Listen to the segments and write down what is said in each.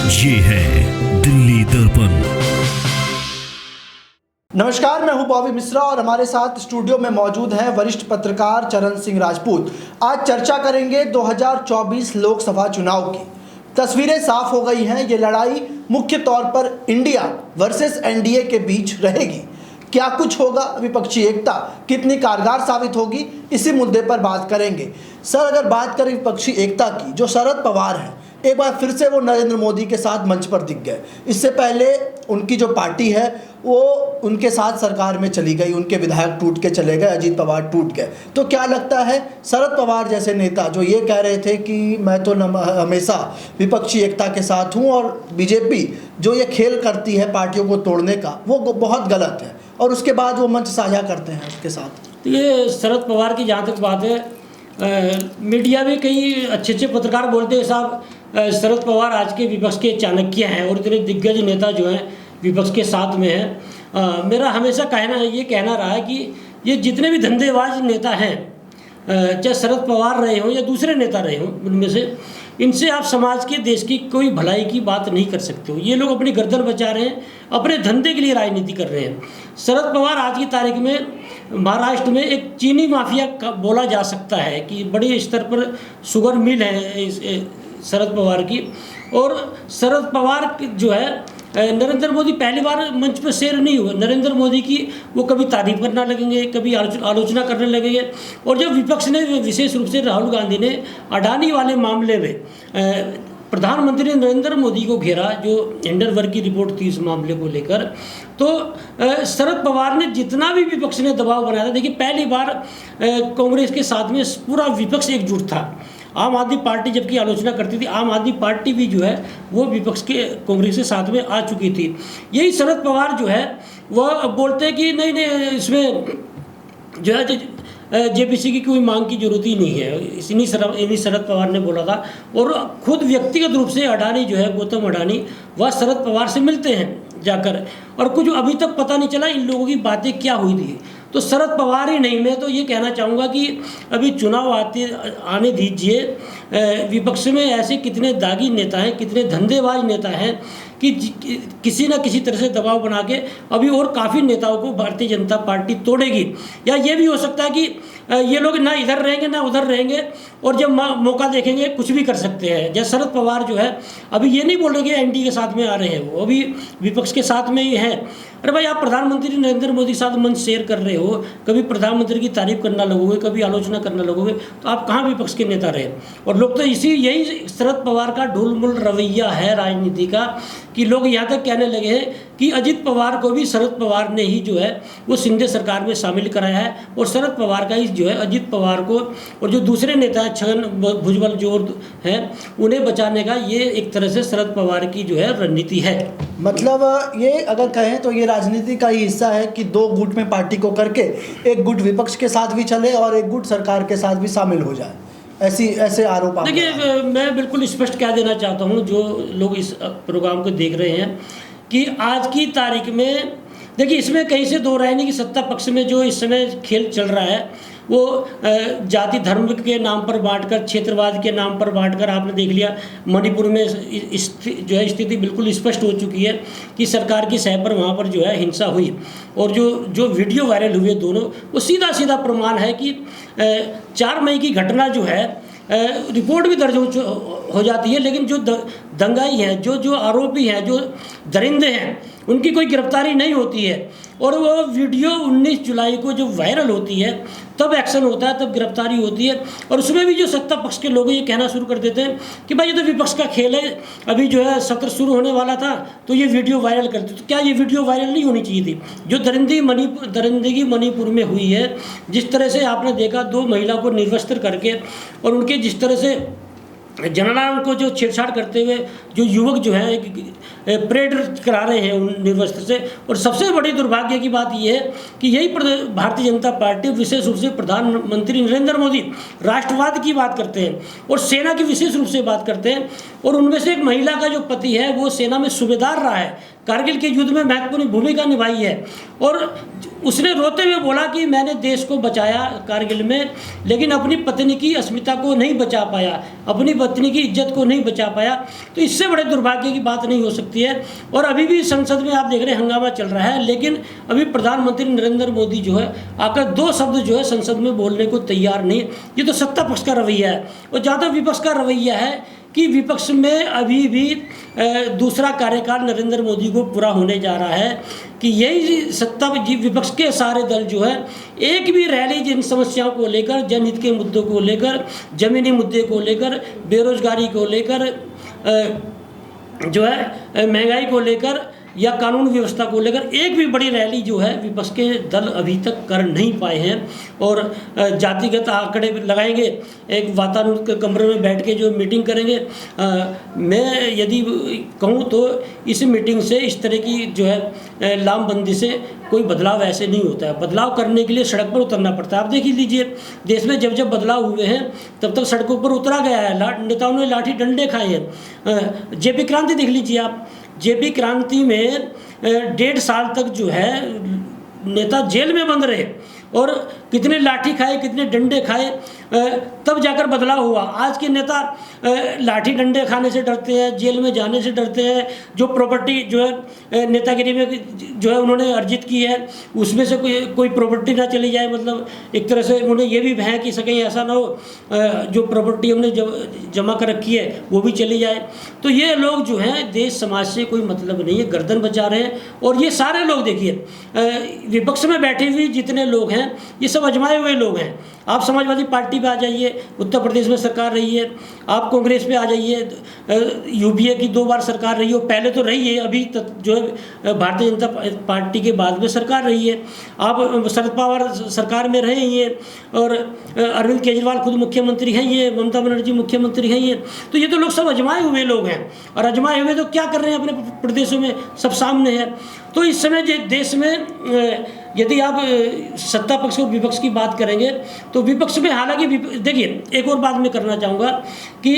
ये है दिल्ली दर्पण। नमस्कार, मैं हूं बॉबी मिश्रा और हमारे साथ स्टूडियो में मौजूद हैं वरिष्ठ पत्रकार चरण सिंह राजपूत। आज चर्चा करेंगे 2024 लोकसभा चुनाव की। तस्वीरें साफ हो गई हैं। ये लड़ाई मुख्य तौर पर इंडिया वर्सेस एनडीए के बीच रहेगी। क्या कुछ होगा, विपक्षी एकता कितनी कारगर साबित होगी, इसी मुद्दे पर बात करेंगे। सर, अगर बात करें विपक्षी एकता की, जो शरद पवार हैं, एक बार फिर से वो नरेंद्र मोदी के साथ मंच पर दिख गए। इससे पहले उनकी जो पार्टी है वो उनके साथ सरकार में चली गई, उनके विधायक टूट के चले गए, अजीत पवार टूट गए। तो क्या लगता है, शरद पवार जैसे नेता जो ये कह रहे थे कि मैं तो हमेशा विपक्षी एकता के साथ हूँ, और बीजेपी जो ये खेल करती है पार्टियों को तोड़ने का, वो बहुत गलत है, और उसके बाद वो मंच साझा करते हैं उसके साथ। तो ये शरद पवार की जहाँ तक बात है, मीडिया में कई अच्छे पत्रकार बोलते हैं साहब शरद पवार आज के विपक्ष के चाणक्य हैं और इतने दिग्गज नेता जो हैं विपक्ष के साथ में हैं। मेरा हमेशा कहना रहा है कि ये जितने भी धंधेबाज नेता हैं, चाहे शरद पवार रहे हों या दूसरे नेता रहे हों, उनमें से इनसे आप समाज के, देश की कोई भलाई की बात नहीं कर सकते हो। ये लोग अपनी गर्दन बचा रहे हैं, अपने धंधे के लिए राजनीति कर रहे हैं। शरद पवार आज की तारीख में महाराष्ट्र में एक चीनी माफिया का बोला जा सकता है कि बड़े स्तर पर शुगर मिल है शरद पवार की। और शरद पवार जो है, नरेंद्र मोदी पहली बार मंच पर शेर नहीं हुए। नरेंद्र मोदी की वो कभी तारीफ करना लगेंगे, कभी आलोचना करने लगेंगे। और जब विपक्ष ने, विशेष रूप से राहुल गांधी ने अडानी वाले मामले में प्रधानमंत्री नरेंद्र मोदी को घेरा, जो हिंडनबर्ग की रिपोर्ट थी इस मामले को लेकर, तो शरद पवार ने जितना भी विपक्ष ने दबाव बनाया था, देखिए पहली बार कांग्रेस के साथ में पूरा विपक्ष एकजुट था। आम आदमी पार्टी जबकि आलोचना करती थी, आम आदमी पार्टी भी जो है वो विपक्ष के कांग्रेस के साथ में आ चुकी थी। यही शरद पवार जो है वह बोलते हैं कि नहीं इसमें जो है जेपीसी की कोई मांग की जरूरत ही नहीं है। इन्हीं शरद पवार ने बोला था। और खुद व्यक्तिगत रूप से अडानी जो है, गौतम अडानी, वह शरद पवार से मिलते हैं जाकर, और कुछ अभी तक पता नहीं चला इन लोगों की बातें क्या हुई थी। तो शरद पवार ही नहीं, मैं तो ये कहना चाहूँगा कि अभी चुनाव आने दीजिए। विपक्ष में ऐसे कितने दागी नेता हैं, कितने धंधेबाज नेता हैं कि किसी न किसी तरह से दबाव बना के अभी और काफ़ी नेताओं को भारतीय जनता पार्टी तोड़ेगी। या ये भी हो सकता है कि ये लोग ना इधर रहेंगे ना उधर रहेंगे, और जब मौका देखेंगे कुछ भी कर सकते हैं। जैसे शरद पवार जो है अभी ये नहीं बोल रहे कि एनडीए के साथ में आ रहे हैं, वो अभी विपक्ष के साथ में ही हैं। अरे भाई, आप प्रधानमंत्री नरेंद्र मोदी के साथ मंच शेयर कर रहे हो, कभी प्रधानमंत्री की तारीफ करना लगोगे, कभी आलोचना करना लगोगे, तो आप कहाँ विपक्ष के नेता रहे। और लोग तो यही शरद पवार का ढुलमुल रवैया है राजनीति का, कि लोग यहाँ तक कहने लगे हैं कि अजित पवार को भी शरद पवार ने ही जो है वो शिंदे सरकार में शामिल कराया है, और शरद पवार का ही जो है अजित पवार को और जो दूसरे नेता हैं छगन भुजबल जो हैं उन्हें बचाने का ये एक तरह से शरद पवार की जो है रणनीति है। मतलब ये अगर कहें तो ये राजनीति का ही हिस्सा है कि दो गुट में पार्टी को करके एक गुट विपक्ष के साथ भी चले और एक गुट सरकार के साथ भी शामिल हो जाए, ऐसे आरोप। देखिए, मैं बिल्कुल स्पष्ट कह देना चाहता हूँ जो लोग इस प्रोग्राम को देख रहे हैं कि आज की तारीख में, देखिए इसमें कहीं से दो राय नहीं कि सत्ता पक्ष में जो इस समय खेल चल रहा है वो जाति धर्म के नाम पर बांटकर, क्षेत्रवाद के नाम पर बांटकर, आपने देख लिया मणिपुर में जो है स्थिति बिल्कुल स्पष्ट हो चुकी है कि सरकार की सह पर वहाँ पर जो है हिंसा हुई। और जो वीडियो वायरल हुए दोनों, वो सीधा प्रमाण है कि 4 मई की घटना जो है रिपोर्ट भी दर्ज हो जाती है, लेकिन जो दंगाई हैं, जो आरोपी हैं, जो दरिंदे हैं, उनकी कोई गिरफ्तारी नहीं होती है। और वो वीडियो 19 जुलाई को जब वायरल होती है तब एक्शन होता है, तब गिरफ्तारी होती है। और उसमें भी जो सत्ता पक्ष के लोग ये कहना शुरू कर देते हैं कि भाई ये तो विपक्ष का खेल है, अभी जो है सत्र शुरू होने वाला था तो ये वीडियो वायरल करते। तो क्या ये वीडियो वायरल नहीं होनी चाहिए थी? जो दरिंदगी मणिपुर में हुई है, जिस तरह से आपने देखा 2 महिला को निर्वस्त्र करके और उनके जिस तरह से जननांग को जो छेड़छाड़ करते हुए जो युवक जो है परेड करा रहे हैं उन निर्वस्त्र से। और सबसे बड़ी दुर्भाग्य की बात यह है कि यही भारतीय जनता पार्टी, विशेष रूप से प्रधानमंत्री नरेंद्र मोदी राष्ट्रवाद की बात करते हैं और सेना की विशेष रूप से बात करते हैं। और उनमें से एक महिला का जो पति है वो सेना में सूबेदार रहा है, कारगिल के युद्ध में महत्वपूर्ण भूमिका निभाई है। और उसने रोते हुए बोला कि मैंने देश को बचाया कारगिल में, लेकिन अपनी पत्नी की अस्मिता को नहीं बचा पाया, अपनी पत्नी की इज्जत को नहीं बचा पाया। तो इससे बड़े दुर्भाग्य की बात नहीं हो सकती है। और अभी भी संसद में आप देख रहे हैं हंगामा चल रहा है, लेकिन अभी प्रधानमंत्री नरेंद्र मोदी जो है आकर 2 शब्द जो है संसद में बोलने को तैयार नहीं है। ये तो सत्ता पक्ष का रवैया है। और जहाँ तक विपक्ष का रवैया है कि विपक्ष में अभी भी दूसरा कार्यकाल नरेंद्र मोदी को पूरा होने जा रहा है कि यही सत्ता विपक्ष के सारे दल जो है एक भी रैली जिन समस्याओं को लेकर, जनहित के मुद्दों को लेकर, जमीनी मुद्दे को लेकर, बेरोजगारी को लेकर, जो है महंगाई को लेकर या कानून व्यवस्था को लेकर एक भी बड़ी रैली जो है विपक्ष के दल अभी तक कर नहीं पाए हैं। और जातिगत आंकड़े लगाएंगे, एक वातानुकूलित कमरे में बैठ के जो मीटिंग करेंगे। मैं यदि कहूँ तो इस मीटिंग से, इस तरह की जो है लामबंदी से कोई बदलाव ऐसे नहीं होता है। बदलाव करने के लिए सड़क पर उतरना पड़ता है। आप देख ही लीजिए, देश में जब जब बदलाव हुए हैं तब तक सड़कों पर उतरा गया है, नेताओं ने लाठी डंडे खाए हैं। जेपी क्रांति देख लीजिए आप, जेपी क्रांति में 1.5 साल तक जो है नेता जेल में बंद रहे और कितने लाठी खाए, कितने डंडे खाए, तब जाकर बदलाव हुआ। आज के नेता लाठी डंडे खाने से डरते हैं, जेल में जाने से डरते हैं। जो प्रॉपर्टी जो है नेतागिरी में जो है उन्होंने अर्जित की है, उसमें से कोई प्रॉपर्टी ना चली जाए। मतलब एक तरह से उन्होंने ये भी भय कि कहीं ऐसा ना हो जो प्रॉपर्टी हमने जमा कर रखी है वो भी चली जाए। तो ये लोग जो हैं देश समाज से कोई मतलब नहीं है, गर्दन बचा रहे हैं। और ये सारे लोग देखिए विपक्ष में बैठे हुए जितने लोग हैं ये सब आजमाए हुए लोग हैं। आप समाजवादी पार्टी पे आ जाइए, उत्तर प्रदेश में सरकार रही है। आप कांग्रेस पे आ जाइए, यूपीए की 2 बार सरकार रही है, पहले तो रही है, अभी तक जो है भारतीय जनता पार्टी के बाद में सरकार रही है। आप शरद पवार सरकार में रहे ही हैं और अरविंद केजरीवाल खुद मुख्यमंत्री हैं, ये ममता बनर्जी मुख्यमंत्री हैं। ये तो ये तो लोग सब आजमाए हुए लोग हैं। और आजमाए हुए तो क्या कर रहे हैं अपने प्रदेशों में, सब सामने है। तो इस समय देश में यदि आप सत्ता पक्ष और विपक्ष की बात करेंगे तो विपक्ष में, हालांकि देखिए एक और बात मैं करना चाहूँगा कि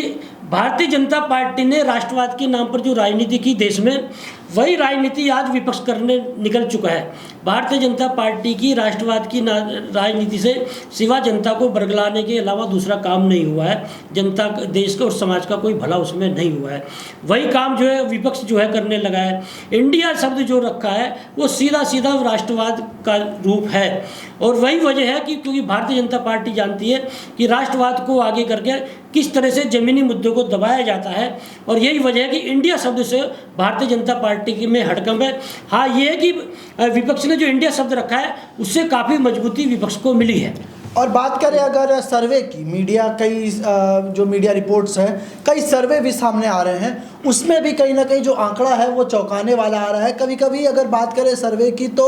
भारतीय जनता पार्टी ने राष्ट्रवाद के नाम पर जो राजनीति की देश में, वही राजनीति आज विपक्ष करने निकल चुका है। भारतीय जनता पार्टी की राष्ट्रवाद की राजनीति से सिवा जनता को बरगलाने के अलावा दूसरा काम नहीं हुआ है। जनता, देश का और समाज का कोई भला उसमें नहीं हुआ है। वही काम जो है विपक्ष जो है करने लगा है। इंडिया शब्द जो रखा है वो सीधा सीधा राष्ट्रवाद का रूप है। और वही वजह है कि क्योंकि भारतीय जनता पार्टी जानती है कि राष्ट्रवाद को आगे करके किस तरह से ज़मीनी मुद्दों को दबाया जाता है। और यही वजह है कि इंडिया शब्द से भारतीय जनता पार्टी में हड़कंप है। हाँ, ये है कि विपक्ष ने जो इंडिया शब्द रखा है उससे काफ़ी मजबूती विपक्ष को मिली है। और बात करें अगर सर्वे की, मीडिया कई जो मीडिया रिपोर्ट्स हैं, कई सर्वे भी सामने आ रहे हैं, उसमें भी कहीं ना कहीं जो आंकड़ा है वो चौंकाने वाला आ रहा है। कभी कभी अगर बात करें सर्वे की तो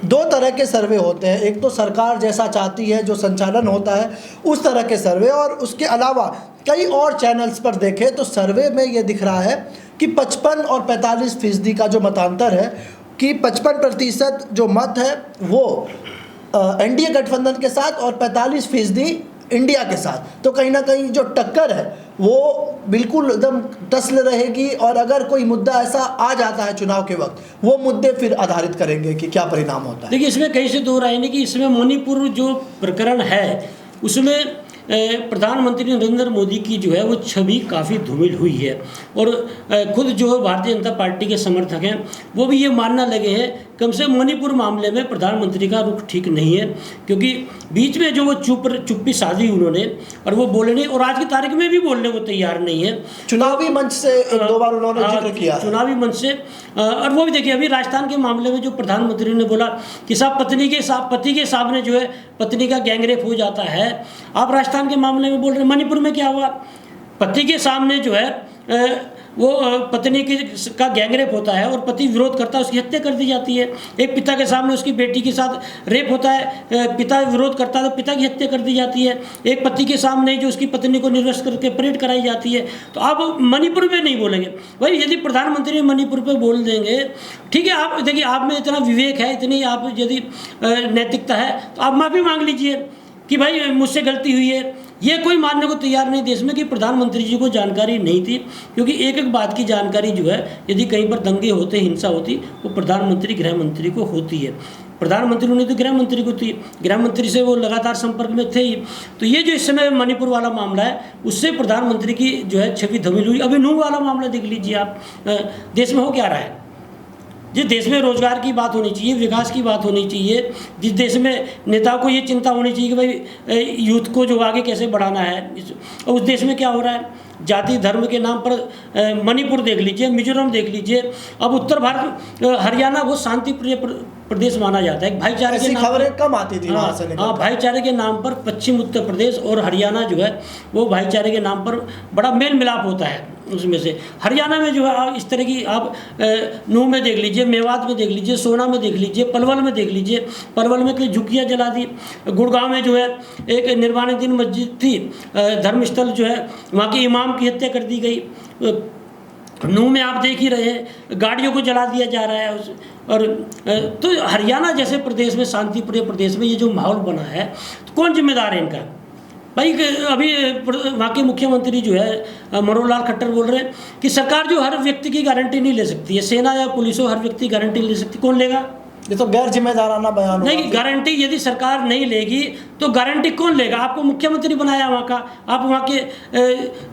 2 तरह के सर्वे होते हैं। एक तो सरकार जैसा चाहती है जो संचालन होता है उस तरह के सर्वे, और उसके अलावा कई और चैनल्स पर देखें तो सर्वे में ये दिख रहा है कि 55 और 45% का जो मतांतर है, कि 55% जो मत है वो एनडीए गठबंधन के साथ और 45% इंडिया के साथ। तो कहीं ना कहीं जो टक्कर है वो बिल्कुल एकदम टसल रहेगी। और अगर कोई मुद्दा ऐसा आ जाता है चुनाव के वक्त, वो मुद्दे फिर आधारित करेंगे कि क्या परिणाम होता है। देखिए, इसमें कहीं से दो राय नहीं कि इसमें मणिपुर जो प्रकरण है उसमें प्रधानमंत्री नरेंद्र मोदी की जो है वो छवि काफ़ी धूमिल हुई है। और खुद जो भारतीय जनता पार्टी के समर्थक हैं वो भी ये मानना लगे हैं कम से मणिपुर मामले में प्रधानमंत्री का रुख ठीक नहीं है, क्योंकि बीच में जो वो चुप्पी साधी उन्होंने, और वो बोले नहीं, और आज की तारीख में भी बोलने को तैयार नहीं है। चुनावी मंच से 1-2 बार उन्होंने जिक्र किया, चुनावी मंच से। और वो भी देखिए, अभी राजस्थान के मामले में जो प्रधानमंत्री ने बोला कि साहब पति के सामने जो है पत्नी का गैंगरेप हो जाता है। आप राजस्थान के मामले में बोल रहे हैं, मणिपुर में क्या हुआ? पति के सामने जो है वो पत्नी का गैंगरेप होता है और पति विरोध करता है, उसकी हत्या कर दी जाती है। एक पिता के सामने उसकी बेटी के साथ रेप होता है, पिता विरोध करता है तो पिता की हत्या कर दी जाती है। एक पति के सामने जो उसकी पत्नी को निर्वस्त्र करके परेड कराई जाती है। तो आप मणिपुर पे नहीं बोलेंगे भाई। यदि प्रधानमंत्री मणिपुर पे बोल देंगे, ठीक है, आप देखिए आप में इतना विवेक है, इतनी आप यदि नैतिकता है तो आप माफ़ी मांग लीजिए कि भाई मुझसे गलती हुई है। ये कोई मानने को तैयार नहीं देश में कि प्रधानमंत्री जी को जानकारी नहीं थी, क्योंकि एक एक बात की जानकारी जो है, यदि कहीं पर दंगे होते, हिंसा होती, वो प्रधानमंत्री गृह मंत्री को होती है। प्रधानमंत्री ने तो गृह मंत्री को थी, गृह मंत्री से वो लगातार संपर्क में थे ही। तो ये जो इस समय मणिपुर वाला मामला है, उससे प्रधानमंत्री की जो है छवि धमिल हुई। अभी नूह वाला मामला देख लीजिए आप, देश में हो क्या रहा है। जिस देश में रोजगार की बात होनी चाहिए, विकास की बात होनी चाहिए, जिस देश में नेताओं को ये चिंता होनी चाहिए कि भाई यूथ को जो आगे कैसे बढ़ाना है, और उस देश में क्या हो रहा है, जाति धर्म के नाम पर मणिपुर देख लीजिए, मिजोरम देख लीजिए। अब उत्तर भारत हरियाणा बहुत शांति प्रिय प्रदेश माना जाता है, भाईचारे के नाम खबरें कम आती थी वहाँ से। हाँ, भाईचारे के नाम पर पश्चिम उत्तर प्रदेश और हरियाणा जो है वो भाईचारे के नाम पर बड़ा मेल मिलाप होता है। उसमें से हरियाणा में जो है इस तरह की आप नूह में देख लीजिए, मेवात में देख लीजिए, सोना में देख लीजिए, पलवल में देख लीजिए। पलवल में कई झुग्गियाँ जला दी। गुड़गांव में जो है एक निर्माणाधीन मस्जिद थी, धर्मस्थल जो है, वहाँ के इमाम की हत्या कर दी गई। नूह में आप देख ही रहे हैं, गाड़ियों को जला दिया जा रहा है। और तो हरियाणा जैसे प्रदेश में, शांतिप्रिय प्रदेश में ये जो माहौल बना है, तो कौन जिम्मेदार है इनका? भाई अभी वहाँ के मुख्यमंत्री जो है मनोहर लाल खट्टर बोल रहे हैं कि सरकार जो हर व्यक्ति की गारंटी नहीं ले सकती है, सेना या पुलिस हो हर व्यक्ति की गारंटी ले सकती। कौन लेगा? ये तो गैर जिम्मेदाराना बयान। नहीं, गारंटी यदि सरकार नहीं लेगी तो गारंटी कौन लेगा? आपको मुख्यमंत्री बनाया वहाँ का, आप वहाँ के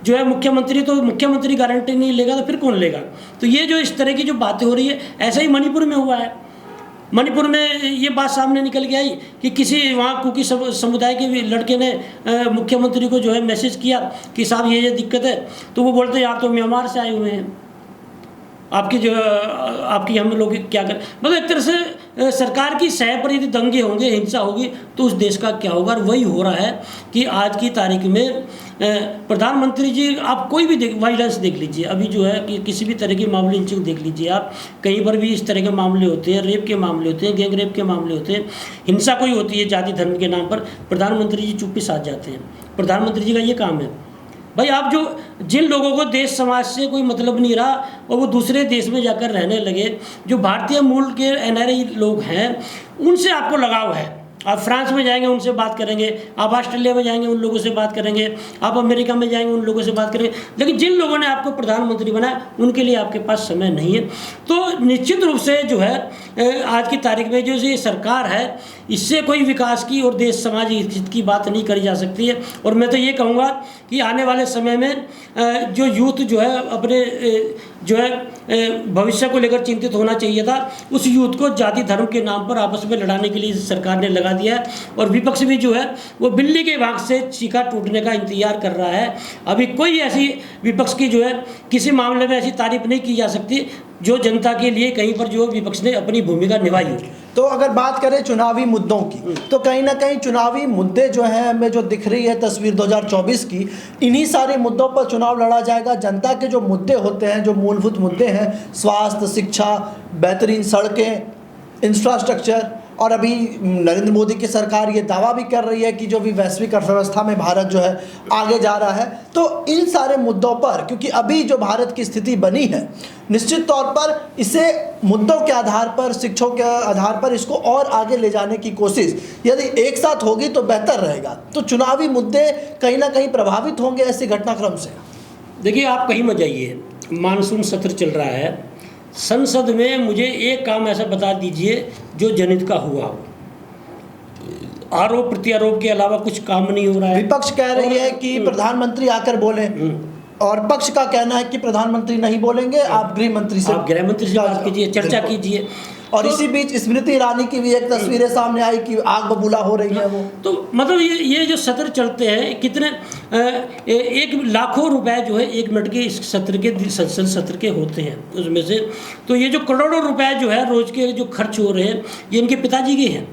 जो है मुख्यमंत्री, तो मुख्यमंत्री गारंटी नहीं लेगा तो फिर कौन लेगा? तो ये जो इस तरह की जो बातें हो रही है, ऐसा ही मणिपुर में हुआ है। मणिपुर में ये बात सामने निकल के आई कि किसी वहाँ कुकी समुदाय के लड़के ने मुख्यमंत्री को जो है मैसेज किया कि साहब ये दिक्कत है, तो वो बोलते हैं आप तो म्यांमार से आए हुए हैं, आपकी हम लोग क्या करें। मतलब एक तरह से सरकार की सह पर यदि दंगे होंगे, हिंसा होगी, तो उस देश का क्या होगा। और वही हो रहा है कि आज की तारीख में प्रधानमंत्री जी, आप कोई भी वायलेंस देख लीजिए, अभी जो है कि किसी भी तरह की मामूली लिंचिंग देख लीजिए आप, कहीं पर भी इस तरह के मामले होते हैं, रेप के मामले होते हैं, गैंग रेप के मामले होते हैं, हिंसा कोई होती है जाति धर्म के नाम पर, प्रधानमंत्री जी चुप्पी साध जाते हैं। प्रधानमंत्री जी का ये काम है। भाई आप जो जिन लोगों को देश समाज से कोई मतलब नहीं रहा और वो दूसरे देश में जाकर रहने लगे, जो भारतीय मूल के एनआरआई लोग हैं, उनसे आपको लगाव है। आप फ्रांस में जाएंगे उनसे बात करेंगे, आप ऑस्ट्रेलिया में जाएंगे उन लोगों से बात करेंगे, आप अमेरिका में जाएंगे उन लोगों से बात करेंगे, लेकिन जिन लोगों ने आपको प्रधानमंत्री बनाया उनके लिए आपके पास समय नहीं है। तो निश्चित रूप से जो है आज की तारीख में जो ये सरकार है, इससे कोई विकास की और देश समाज हित की बात नहीं करी जा सकती है। और मैं तो ये कहूँगा कि आने वाले समय में जो यूथ जो है अपने जो है भविष्य को लेकर चिंतित होना चाहिए था, उस यूथ को जाति धर्म के नाम पर आपस में लड़ाने के लिए सरकार ने लगा दिया है। और विपक्ष भी जो है वो बिल्ली के भाग से चीखा टूटने का इंतजार कर रहा है। अभी कोई ऐसी विपक्ष की जो है किसी मामले में ऐसी तारीफ नहीं की जा सकती जो जनता के लिए कहीं पर जो विपक्ष ने अपनी भूमिका निभाई हो। तो अगर बात करें चुनावी मुद्दों की, तो कहीं ना कहीं चुनावी मुद्दे जो हैं हमें जो दिख रही है तस्वीर 2024 की, इन्हीं सारे मुद्दों पर चुनाव लड़ा जाएगा। जनता के जो मुद्दे होते हैं, जो मूलभूत मुद्दे हैं, स्वास्थ्य, शिक्षा, बेहतरीन सड़कें, इंफ्रास्ट्रक्चर, और अभी नरेंद्र मोदी की सरकार ये दावा भी कर रही है कि जो भी वैश्विक अर्थव्यवस्था में भारत जो है आगे जा रहा है। तो इन सारे मुद्दों पर, क्योंकि अभी जो भारत की स्थिति बनी है, निश्चित तौर पर इसे मुद्दों के आधार पर, शिक्षकों के आधार पर इसको और आगे ले जाने की कोशिश यदि एक साथ होगी तो बेहतर रहेगा। तो चुनावी मुद्दे कहीं ना कहीं प्रभावित होंगे ऐसे घटनाक्रम से। देखिए, आप कहीं मत जाइए, मानसून सत्र चल रहा है, संसद में मुझे एक काम ऐसा बता दीजिए जो जनहित का हुआ हो। आरोप प्रत्यारोप के अलावा कुछ काम नहीं हो रहा है। विपक्ष कह रही है कि प्रधानमंत्री आकर बोले, और पक्ष का कहना है कि प्रधानमंत्री नहीं बोलेंगे, आप गृह मंत्री से बात कीजिए, चर्चा कीजिए। और इसी बीच स्मृति ईरानी की भी एक तस्वीरें सामने आई कि आग बबूला हो रही है वो। तो मतलब ये जो सत्र चलते हैं, कितने एक लाखों रुपए जो है 1 मिनट के इस सत्र के, संसद सत्र के होते हैं, उसमें से तो ये जो करोड़ों रुपए जो है रोज के जो खर्च हो रहे हैं, ये इनके पिताजी के हैं।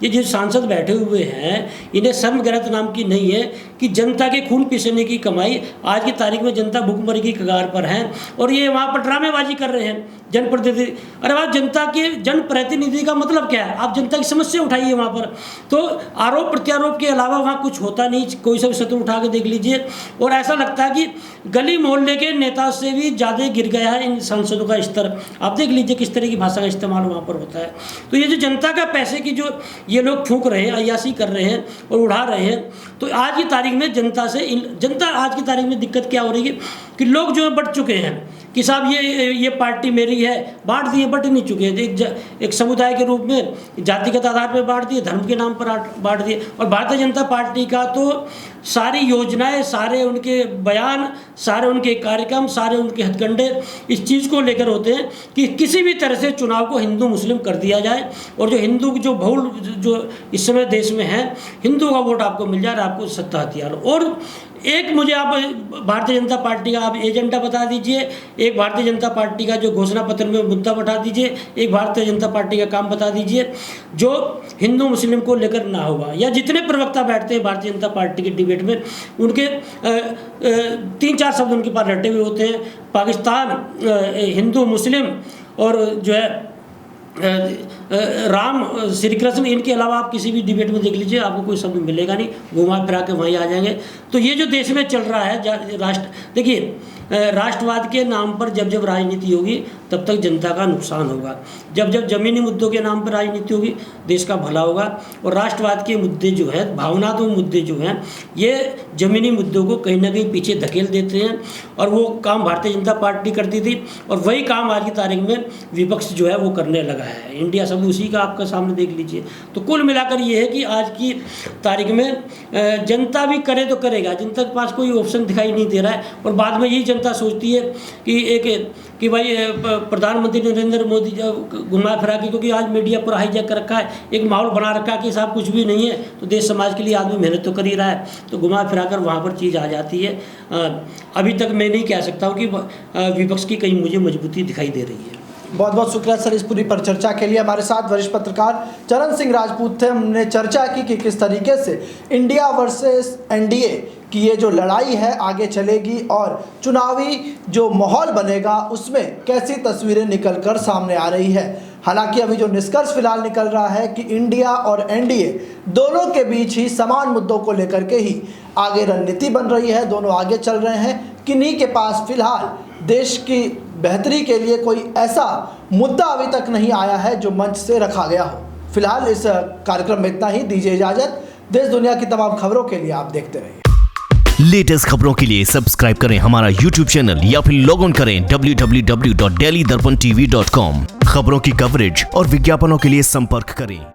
ये जो सांसद बैठे हुए हैं, इन्हें शर्म गैरत नाम की नहीं है कि जनता के खून पीसने की कमाई, आज की तारीख में जनता भूखमरी की कगार पर है और ये वहाँ पर ड्रामेबाजी कर रहे हैं जनप्रतिनिधि। अरे बात, जनता के जनप्रतिनिधि का मतलब क्या है? आप जनता की समस्या उठाइए वहाँ पर। तो आरोप प्रत्यारोप के अलावा वहाँ कुछ होता नहीं। कोई सा भी सत्र उठा के देख लीजिए और ऐसा लगता है कि गली मोहल्ले के नेता से भी ज़्यादा गिर गया है इन सांसदों का स्तर। आप देख लीजिए किस तरह की भाषा का इस्तेमाल वहाँ पर होता है। तो ये जो जनता का पैसे की जो ये लोग फूंक रहे हैं, अय्याशी कर रहे हैं और उड़ा रहे हैं, तो आज की तारीख तारीख में जनता आज की तारीख में दिक्कत क्या हो रही है कि लोग जो है बढ़ चुके हैं कि साहब ये पार्टी मेरी है, बांट दिए, बट नहीं चुके हैं। एक समुदाय के रूप में जातिगत आधार पर बांट दिए, धर्म के नाम पर बांट दिए। और भारतीय जनता पार्टी का तो सारी योजनाएं, सारे उनके बयान, सारे उनके कार्यक्रम, सारे उनके हथकंडे इस चीज़ को लेकर होते हैं कि किसी भी तरह से चुनाव को हिंदू मुस्लिम कर दिया जाए और जो हिंदू जो बहुल जो इस समय देश में है, हिंदू का वोट आपको मिल जाए, आपको सत्ता हथियार। और एक मुझे आप भारतीय जनता पार्टी का आप एजेंडा बता दीजिए, एक भारतीय जनता पार्टी का जो घोषणा पत्र में मुद्दा बता दीजिए, एक भारतीय जनता पार्टी का काम बता दीजिए जो हिंदू मुस्लिम को लेकर ना होगा। या जितने प्रवक्ता बैठते हैं भारतीय जनता पार्टी के डिबेट में, उनके 3-4 शब्द उनके पास रटे हुए होते हैं, पाकिस्तान, हिंदू मुस्लिम और जो है राम, श्री कृष्ण। इनके अलावा आप किसी भी डिबेट में देख लीजिए, आपको कोई शब्द मिलेगा नहीं, घुमा फिरा के वहीं आ जाएंगे। तो ये जो देश में चल रहा है देखिए, राष्ट्रवाद के नाम पर जब जब राजनीति होगी तब तक जनता का नुकसान होगा। जब जब जमीनी मुद्दों के नाम पर राजनीति होगी देश का भला होगा। और राष्ट्रवाद के मुद्दे जो है, भावनात्मक मुद्दे जो हैं, ये जमीनी मुद्दों को कहीं ना कहीं पीछे धकेल देते हैं। और वो काम भारतीय जनता पार्टी करती थी और वही काम आज की तारीख में विपक्ष जो है वो करने लगा है। इंडिया शब्द उसी का आपका सामने देख लीजिए। तो कुल मिलाकर ये है कि आज की तारीख में जनता भी करे तो करेगा, जनता के पास कोई ऑप्शन दिखाई नहीं दे रहा है। और बाद में यही जनता सोचती है कि भाई प्रधानमंत्री नरेंद्र मोदी घुमा फिरा के, क्योंकि आज मीडिया पर हाईजैक कर रखा है, एक माहौल बना रखा है कि साहब कुछ भी नहीं है, तो देश समाज के लिए आदमी मेहनत तो कर ही रहा है, तो घुमा फिरा कर वहाँ पर चीज़ आ जाती है। अभी तक मैं नहीं कह सकता हूँ कि विपक्ष की कहीं मुझे मजबूती दिखाई दे रही है। बहुत बहुत शुक्रिया सर इस पूरी परिचर्चा के लिए। हमारे साथ वरिष्ठ पत्रकार चरण सिंह राजपूत थे। हमने चर्चा की कि किस तरीके से इंडिया वर्सेस एनडीए की ये जो लड़ाई है आगे चलेगी और चुनावी जो माहौल बनेगा उसमें कैसी तस्वीरें निकलकर सामने आ रही है। हालांकि अभी जो निष्कर्ष फिलहाल निकल रहा है कि इंडिया और एनडीए दोनों के बीच ही समान मुद्दों को लेकर के ही आगे रणनीति बन रही है, दोनों आगे चल रहे हैं। किन्हीं के पास फिलहाल देश की बेहतरी के लिए कोई ऐसा मुद्दा अभी तक नहीं आया है जो मंच से रखा गया हो। फिलहाल इस कार्यक्रम में इतना ही। दीजिए इजाजत। देश दुनिया की तमाम खबरों के लिए आप देखते रहिए। लेटेस्ट खबरों के लिए सब्सक्राइब करें हमारा YouTube चैनल या फिर लॉग इन करें www.delhidarpantv.com। खबरों की कवरेज और विज्ञापनों के लिए संपर्क करें